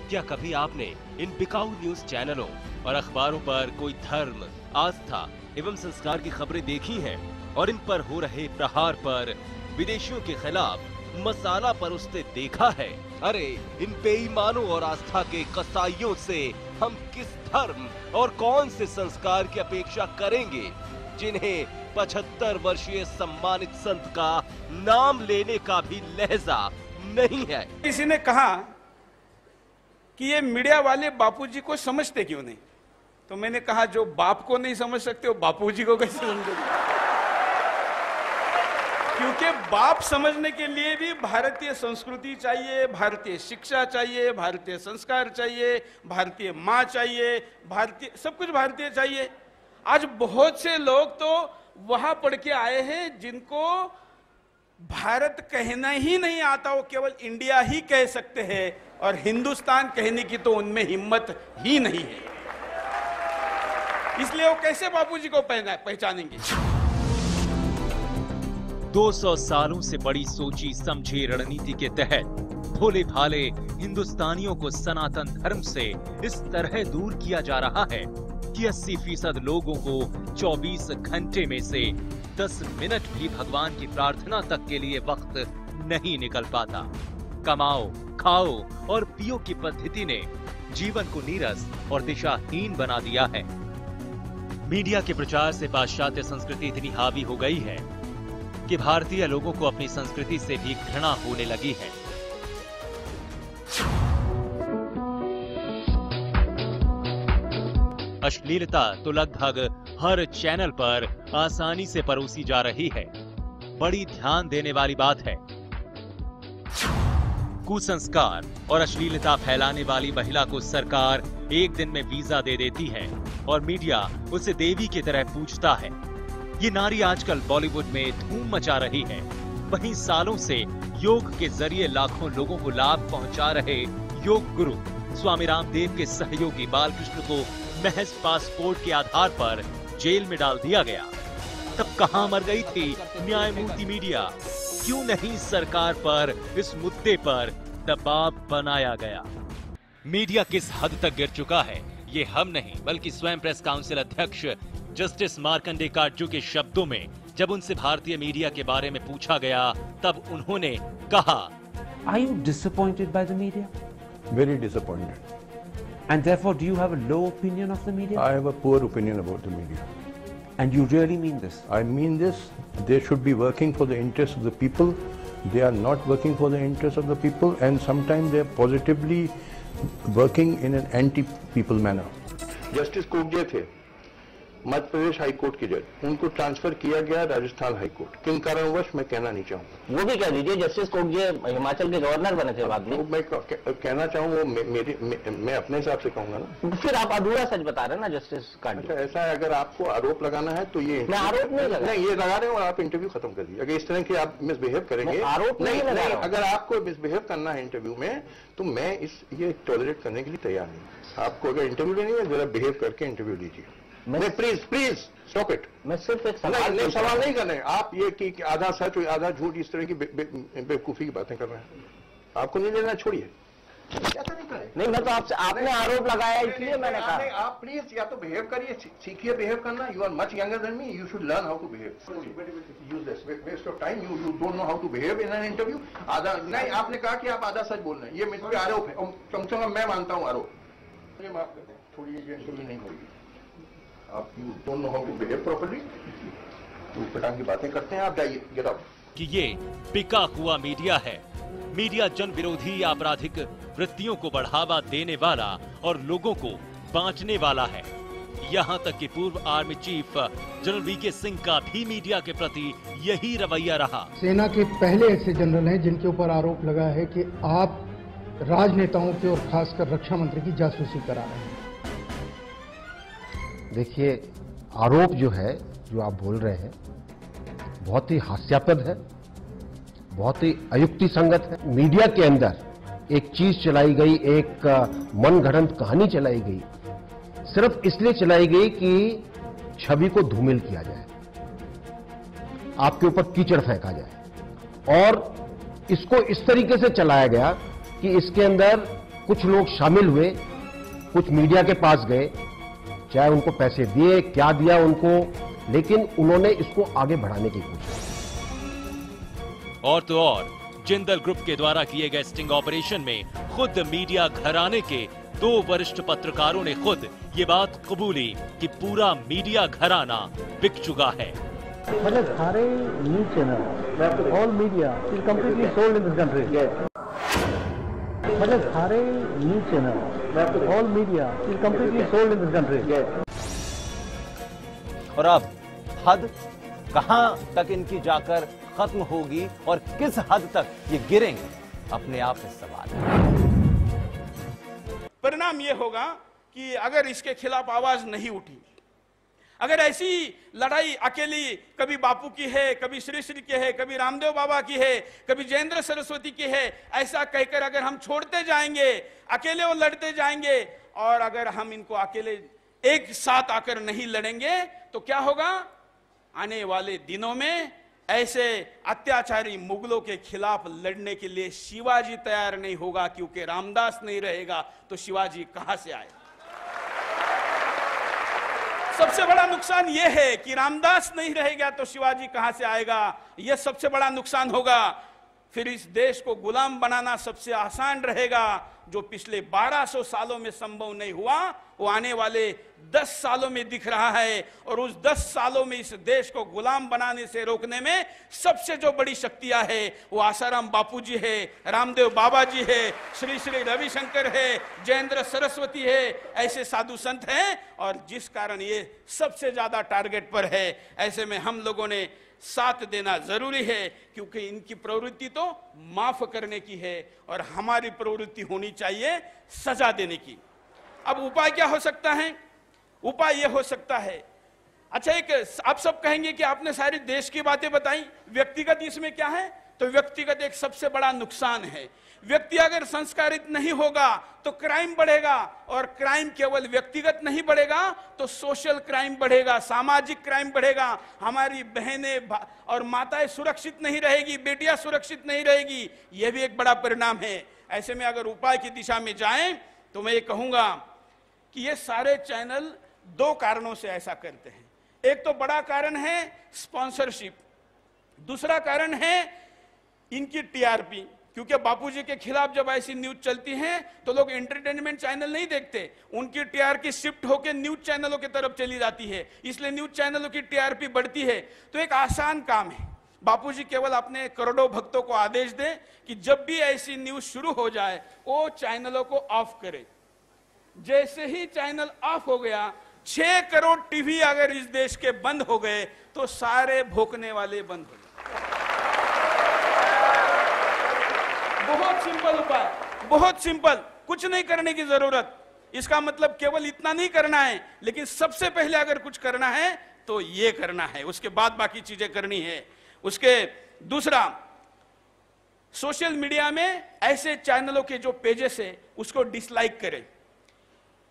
क्या कभी आपने इन बिकाऊ न्यूज चैनलों और अखबारों पर कोई धर्म, आस्था एवं संस्कार की खबरें देखी हैं और इन पर हो रहे प्रहार पर विदेशियों के खिलाफ मसाला परोसते देखा है? अरे इन बेईमानों और आस्था के कसाईयों से हम किस धर्म और कौन से संस्कार की अपेक्षा करेंगे जिन्हें 75 वर्षीय सम्मानित संत का नाम लेने का भी लहजा नहीं है। किसी ने कहा कि ये मीडिया वाले बापूजी को समझते क्यों नहीं, तो मैंने कहा जो बाप को नहीं समझ सकते वो बापूजी को कैसे समझेंगे? क्योंकि बाप समझने के लिए भी भारतीय संस्कृति चाहिए, भारतीय शिक्षा चाहिए, भारतीय संस्कार चाहिए, भारतीय माँ चाहिए, भारतीय सब कुछ भारतीय चाहिए। आज बहुत से लोग तो वहां पढ़ के आए हैं जिनको भारत कहना ही नहीं आता, वो केवल इंडिया ही कह सकते हैं और हिंदुस्तान कहने की तो उनमें हिम्मत ही नहीं है। इसलिए वो कैसे बापूजी को पहचानेंगे? 200 सालों से बड़ी सोची समझी रणनीति के तहत भोले भाले हिंदुस्तानियों को सनातन धर्म से इस तरह दूर किया जा रहा है कि 80% लोगों को 24 घंटे में से 10 मिनट भी भगवान की प्रार्थना तक के लिए वक्त नहीं निकल पाता। कमाओ, खाओ और पियो की पद्धति ने जीवन को नीरस और दिशाहीन बना दिया है। मीडिया के प्रचार से पाश्चात्य संस्कृति इतनी हावी हो गई है कि भारतीय लोगों को अपनी संस्कृति से भी घृणा होने लगी है। अश्लीलता तो लगभग हर चैनल पर आसानी से परोसी जा रही है। बड़ी ध्यान देने वाली बात है, कुसंस्कार और अश्लीलता फैलाने वाली महिला को सरकार एक दिन में वीजा दे देती है और मीडिया उसे देवी की तरह पूजता है। ये नारी आजकल बॉलीवुड में धूम मचा रही है। वहीं सालों से योग के जरिए लाखों लोगों को लाभ पहुंचा रहे योग गुरु स्वामी रामदेव के सहयोगी बालकृष्ण को महज पासपोर्ट के आधार पर जेल में डाल दिया गया। तब कहां मर गई थी न्यायमूर्ति मीडिया? क्यों नहीं सरकार पर इस मुद्दे पर दबाव बनाया गया? मीडिया किस हद तक गिर चुका है ये हम नहीं बल्कि स्वयं प्रेस काउंसिल अध्यक्ष जस्टिस मार्कंडे काटजू के शब्दों में जब उनसे भारतीय मीडिया के बारे में पूछा गया तब उन्होंने कहा, Are you disappointed by the media? Very disappointed. And therefore, do you have a low opinion of the media? I have a poor opinion about the media. And you really mean this? I mean this. They should be working for the interests of the people. They are not working for the interests of the people, and sometimes they are positively working in an anti-people manner. Justice Kogje थे Madhya Pradesh high court के जज, उनको transfer किया गया Rajasthan high court. किन कारणवश मैं कहना नहीं चाहूँगा। वो भी कह दीजिए, जस्टिस कोगजे हिमाचल के गवर्नर बने थे बाद में। मैं कहना चाहूँ वो मैं अपने हिसाब से कहूँगा ना। फिर आप अधूरा सच बता रहे हैं ना जस्टिस काटजू। ऐसा है, अगर आपको आरोप लगाना है तो ये मैं आरोप नहीं ये लगा रहे हो और आप इंटरव्यू खत्म कर दीजिए। अगर इस तरह के आप मिसबिहेव करेंगे, आरोप नहीं, अगर आपको मिसबिहेव करना है इंटरव्यू में तो मैं ये टॉलरेट करने के लिए तैयार नहीं। आपको अगर इंटरव्यू लेनी है जरा बिहेव करके इंटरव्यू लीजिए। नहीं, प्लीज स्टॉप इट। मैं सिर्फ एक सवाल नहीं कर रहे हैं आप, ये कि आधा सच और आधा झूठ इस तरह की बेवकूफी की बातें कर रहे हैं। आपको नहीं लेना, छोड़िए। नहीं, मैं तो आपने आरोप लगाया इसलिए मैंने कहा। आप प्लीज या तो बिहेव करिए, सीखिए बिहेव करना। You are much younger than me, you should learn how to behave. Useless waste of time, you don't know how to behave in an interview. आधा नहीं, आपने कहा कि आप आधा सच बोल रहे हैं, ये मुझ पर आरोप है। कम से कम मैं मानता हूँ आरोप। मुझे माफ कर दें, थोड़ी ये इंटरव्यू नहीं होगी। आप you don't know how to behave properly, तो पटांग की बातें करते हैं। आप जाइए, गेट आउट। कि ये पिका हुआ मीडिया है। मीडिया जन विरोधी आपराधिक वृत्तियों को बढ़ावा देने वाला और लोगों को बांटने वाला है। यहाँ तक कि पूर्व army chief general V K Singh का भी मीडिया के प्रति यही रवैया रहा। सेना के पहले ऐसे जनरल हैं जिनके ऊपर आरोप लगा है कि आप राजनेताओं के और खासकर रक्षा मंत्री की जासूसी करा रहे हैं। देखिए, आरोप जो है, जो आप बोल रहे हैं, बहुत ही हास्यास्पद है, बहुत ही अयुक्ति संगत है। मीडिया के अंदर एक चीज चलाई गई, एक मनगढ़ंत कहानी चलाई गई, सिर्फ इसलिए चलाई गई कि छवि को धूमिल किया जाए, आपके ऊपर कीचड़ फेंका जाए। और इसको इस तरीके से चलाया गया कि इसके अंदर कुछ लोग शामिल हुए, कुछ मीडिया के पास गए, चाहे उनको पैसे दिए, क्या दिया उनको, लेकिन उन्होंने इसको आगे बढ़ाने की कोशिश। और तो और जिंदल ग्रुप के द्वारा किए गए स्टिंग ऑपरेशन में खुद मीडिया घराने के 2 वरिष्ठ पत्रकारों ने खुद ये बात कबूली कि पूरा मीडिया घराना बिक चुका है। मतलब सारे news channel, all media is completely sold in this country. मतलब सारे news channel, all media is completely sold in this country. और अब हद कहां तक इनकी जाकर खत्म होगी और किस हद तक ये गिरेंगे, अपने आप में सवाल है। परिणाम यह होगा कि अगर इसके खिलाफ आवाज नहीं उठी, अगर ऐसी लड़ाई अकेली कभी बापू की है, कभी श्री श्री की है, कभी रामदेव बाबा की है, कभी जयेंद्र सरस्वती की है, ऐसा कहकर अगर हम छोड़ते जाएंगे, अकेले वो लड़ते जाएंगे, और अगर हम इनको अकेले एक साथ आकर नहीं लड़ेंगे तो क्या होगा? आने वाले दिनों में ऐसे अत्याचारी मुगलों के खिलाफ लड़ने के लिए शिवाजी तैयार नहीं होगा, क्योंकि रामदास नहीं रहेगा तो शिवाजी कहां से आए? सबसे बड़ा नुकसान यह है कि रामदास नहीं रहेगा तो शिवाजी कहां से आएगा? यह सबसे बड़ा नुकसान होगा। फिर इस देश को गुलाम बनाना सबसे आसान रहेगा। जो पिछले 1200 सालों में संभव नहीं हुआ, वो आने वाले 10 सालों में दिख रहा है। और उस 10 सालों में इस देश को गुलाम बनाने से रोकने में सबसे जो बड़ी शक्तियां है वो आसाराम बापू जी है, रामदेव बाबा जी है, श्री श्री रविशंकर है, जयेंद्र सरस्वती है, ऐसे साधु संत हैं। और जिस कारण ये सबसे ज्यादा टारगेट पर है, ऐसे में हम लोगों ने साथ देना जरूरी है, क्योंकि इनकी प्रवृत्ति तो माफ करने की है और हमारी प्रवृत्ति होनी चाहिए सजा देने की। अब उपाय क्या हो सकता है? उपाय यह हो सकता है, अच्छा एक आप सब कहेंगे कि आपने सारी देश की बातें बताई, व्यक्तिगत इसमें क्या है? तो व्यक्तिगत एक सबसे बड़ा नुकसान है। व्यक्ति अगर संस्कारित नहीं होगा तो क्राइम बढ़ेगा, और क्राइम केवल व्यक्तिगत नहीं बढ़ेगा तो सोशल क्राइम बढ़ेगा, सामाजिक क्राइम बढ़ेगा। हमारी बहनें और माताएं सुरक्षित नहीं रहेगी, बेटियां सुरक्षित नहीं रहेगी, यह भी एक बड़ा परिणाम है। ऐसे में अगर उपाय की दिशा में जाएं तो मैं ये कहूंगा कि ये सारे चैनल 2 कारणों से ऐसा करते हैं। एक तो बड़ा कारण है स्पॉन्सरशिप, दूसरा कारण है इनकी टीआरपी। क्योंकि बापूजी के खिलाफ जब ऐसी न्यूज चलती हैं तो लोग एंटरटेनमेंट चैनल नहीं देखते, उनकी टीआरपी शिफ्ट होकर न्यूज चैनलों की तरफ चली जाती है, इसलिए न्यूज चैनलों की टीआरपी बढ़ती है। तो एक आसान काम है, बापूजी केवल अपने करोड़ों भक्तों को आदेश दें कि जब भी ऐसी न्यूज शुरू हो जाए वो चैनलों को ऑफ करे। जैसे ही चैनल ऑफ हो गया, 6 करोड़ टीवी अगर इस देश के बंद हो गए तो सारे भोंकने वाले बंद हो गए। बहुत सिंपल उपाय, बहुत सिंपल, कुछ नहीं करने की जरूरत। इसका मतलब केवल इतना नहीं करना है, लेकिन सबसे पहले अगर कुछ करना है तो ये करना है, उसके बाद बाकी चीजें करनी है। उसके दूसरा, सोशल मीडिया में ऐसे चैनलों के जो पेजेस है उसको डिसलाइक करें,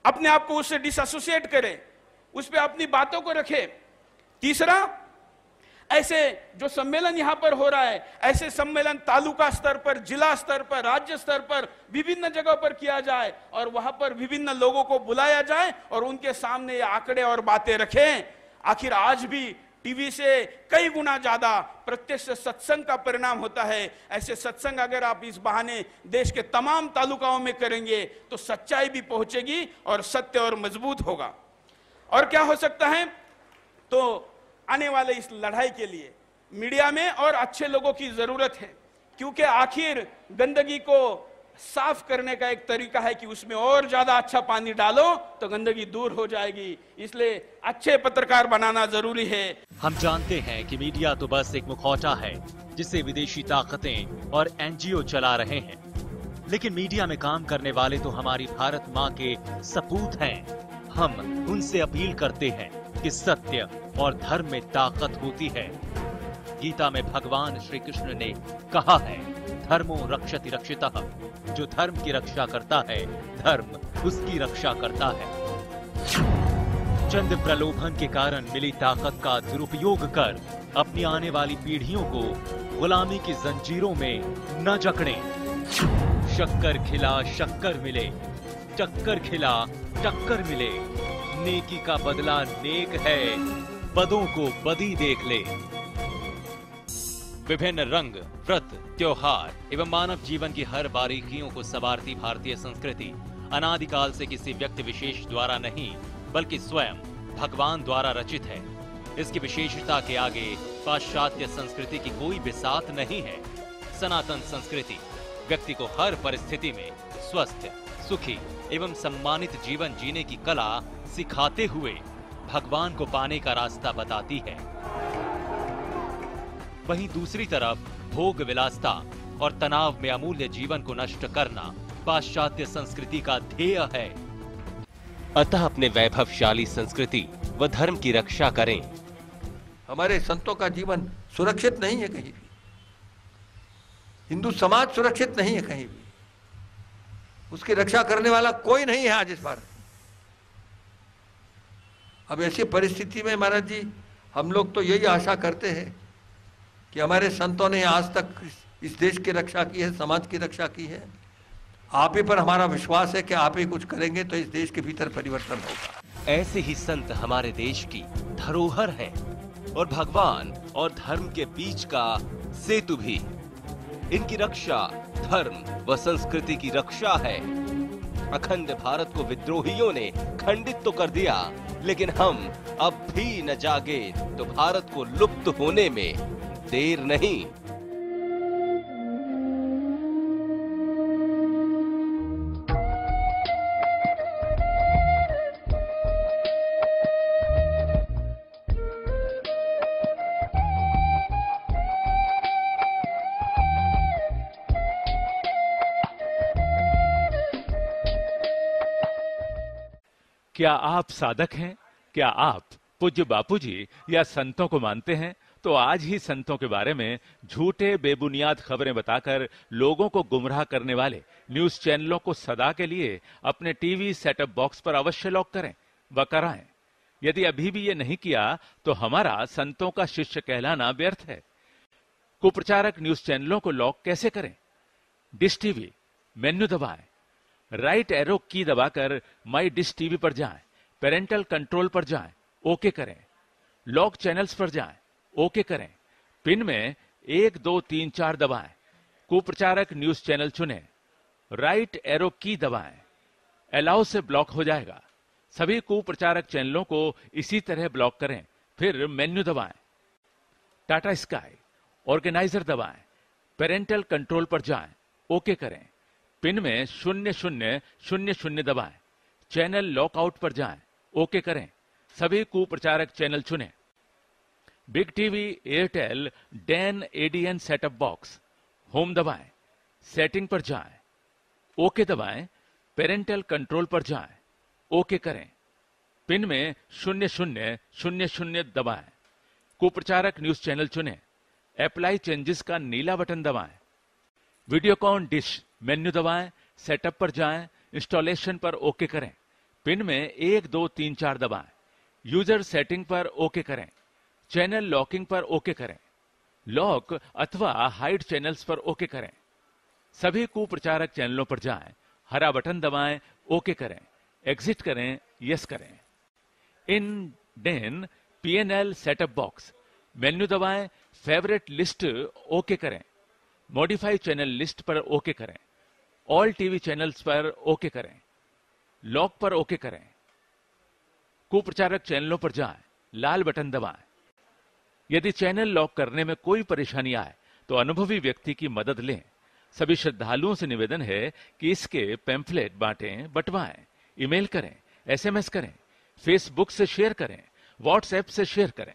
अपने आप को उससे डिसएसोसिएट करें, उस पर अपनी बातों को रखें। तीसरा, ऐसे जो सम्मेलन यहां पर हो रहा है, ऐसे सम्मेलन तालुका स्तर पर, जिला स्तर पर, राज्य स्तर पर, विभिन्न जगहों पर किया जाए और वहां पर विभिन्न लोगों को बुलाया जाए और उनके सामने ये आंकड़े और बातें रखें। आखिर आज भी टीवी से कई गुना ज्यादा प्रत्यक्ष सत्संग का परिणाम होता है। ऐसे सत्संग अगर आप इस बहाने देश के तमाम तालुकाओं में करेंगे तो सच्चाई भी पहुंचेगी और सत्य और मजबूत होगा। और क्या हो सकता है? तो आने वाले इस लड़ाई के लिए मीडिया में और अच्छे लोगों की जरूरत है, क्योंकि आखिर गंदगी को साफ करने का एक तरीका है कि उसमें और ज्यादा अच्छा पानी डालो तो गंदगी दूर हो जाएगी। इसलिए अच्छे पत्रकार बनाना जरूरी है। हम जानते हैं कि मीडिया तो बस एक मुखौटा है जिसे विदेशी ताकतें और एनजीओ चला रहे हैं, लेकिन मीडिया में काम करने वाले तो हमारी भारत माँ के सपूत हैं। हम उनसे अपील करते हैं कि सत्य और धर्म में ताकत होती है। गीता में भगवान श्री कृष्ण ने कहा है, धर्मो रक्षति रक्षितः, जो धर्म की रक्षा करता है धर्म उसकी रक्षा करता है। चंद प्रलोभन के कारण मिली ताकत का दुरुपयोग कर अपनी आने वाली पीढ़ियों को गुलामी की जंजीरों में न जकड़ें। शक्कर खिला शक्कर मिले, चक्कर खिला टक्कर मिले। नेकी का बदला नेक है, बदों को बदी देख ले। विभिन्न रंग, व्रत, त्योहार एवं मानव जीवन की हर बारीकियों को संवारती भारतीय संस्कृति अनादिकाल से किसी व्यक्ति विशेष द्वारा नहीं बल्कि स्वयं भगवान द्वारा रचित है। इसकी विशेषता के आगे पाश्चात्य संस्कृति की कोई बिसात नहीं है। सनातन संस्कृति व्यक्ति को हर परिस्थिति में स्वस्थ, सुखी एवं सम्मानित जीवन जीने की कला सिखाते हुए भगवान को पाने का रास्ता बताती है। वहीं दूसरी तरफ भोग विलासता और तनाव में अमूल्य जीवन को नष्ट करना पाश्चात्य संस्कृति का ध्येय है। अतः अपने वैभवशाली संस्कृति व धर्म की रक्षा करें। हमारे संतों का जीवन सुरक्षित नहीं है कहीं भी। हिंदू समाज सुरक्षित नहीं है कहीं भी। उसकी रक्षा करने वाला कोई नहीं है आज इस बार। अब ऐसी परिस्थिति में महाराज जी, हम लोग तो यही आशा करते हैं कि हमारे संतों ने आज तक इस देश की रक्षा की है, समाज की रक्षा की है। आप ही पर हमारा विश्वास है कि आप ही कुछ करेंगे तो इस देश के भीतर परिवर्तन होगा। ऐसे ही संत हमारे देश की धरोहर है और भगवान और धर्म के बीच का सेतु भी। इनकी रक्षा धर्म व संस्कृति की रक्षा है। अखंड भारत को विद्रोहियों ने खंडित तो कर दिया, लेकिन हम अब भी न जागे तो भारत को लुप्त होने में देर नहीं। क्या आप साधक हैं? क्या आप पूज्य बापूजी या संतों को मानते हैं? तो आज ही संतों के बारे में झूठे बेबुनियाद खबरें बताकर लोगों को गुमराह करने वाले न्यूज चैनलों को सदा के लिए अपने टीवी सेटअप बॉक्स पर अवश्य लॉक करें व कराएं। यदि अभी भी ये नहीं किया तो हमारा संतों का शिष्य कहलाना व्यर्थ है। कुप्रचारक न्यूज चैनलों को लॉक कैसे करें? डिश टीवी मेन्यू दबाएं, राइट एरो की दबाकर माई डिश टीवी पर जाएं, पेरेंटल कंट्रोल पर जाएं, ओके करें। लॉक चैनल्स पर जाएं, ओके करें। पिन में 1 2 3 4 दबाएं, कुप्रचारक न्यूज चैनल चुनें, राइट एरो की दबाएं, अलाउ से ब्लॉक हो जाएगा। सभी कुप्रचारक चैनलों को इसी तरह ब्लॉक करें, फिर मेन्यू दबाएं, टाटा स्काई ऑर्गेनाइजर दबाएं, पेरेंटल कंट्रोल पर जाएं, ओके करें। पिन में 0000 दबाएं, चैनल लॉकआउट पर जाएं, ओके करें। सभी कुप्रचारक चैनल चुनें। Big TV, Airtel, Dan ADN setup box, home दबाएं, सेटिंग पर जाएं, ओके दबाएं, पेरेंटल कंट्रोल पर जाएं, ओके करें। पिन में 0000 दबाएं, कुप्रचारक न्यूज चैनल चुनें, अप्लाई चेंजेस का नीला बटन दबाएं, वीडियोकॉन डिश मेन्यू दबाएं, सेटअप पर जाएं, इंस्टॉलेशन पर ओके करें। पिन में 1 2 3 4 दबाएं, यूजर सेटिंग पर ओके करें, चैनल लॉकिंग पर ओके करें, लॉक अथवा हाइड चैनल्स पर ओके करें। सभी कुप्रचारक चैनलों पर जाएं, हरा बटन दबाएं, ओके करें, एग्जिट करें, यस करें। इन Den PNL setup box menu दबाएं, फेवरेट लिस्ट ओके करें, मॉडिफाई चैनल लिस्ट पर ओके करें, ऑल टीवी चैनल्स पर ओके करें, लॉक पर ओके करें। कुप्रचारक चैनलों पर जाएं, लाल बटन दबाएं। यदि चैनल लॉक करने में कोई परेशानी आए तो अनुभवी व्यक्ति की मदद लें। सभी श्रद्धालुओं से निवेदन है कि इसके पैम्फलेट बांटें, बंटवाएं, ईमेल करें, एसएमएस करें, फेसबुक से शेयर करें, व्हाट्सएप से शेयर करें।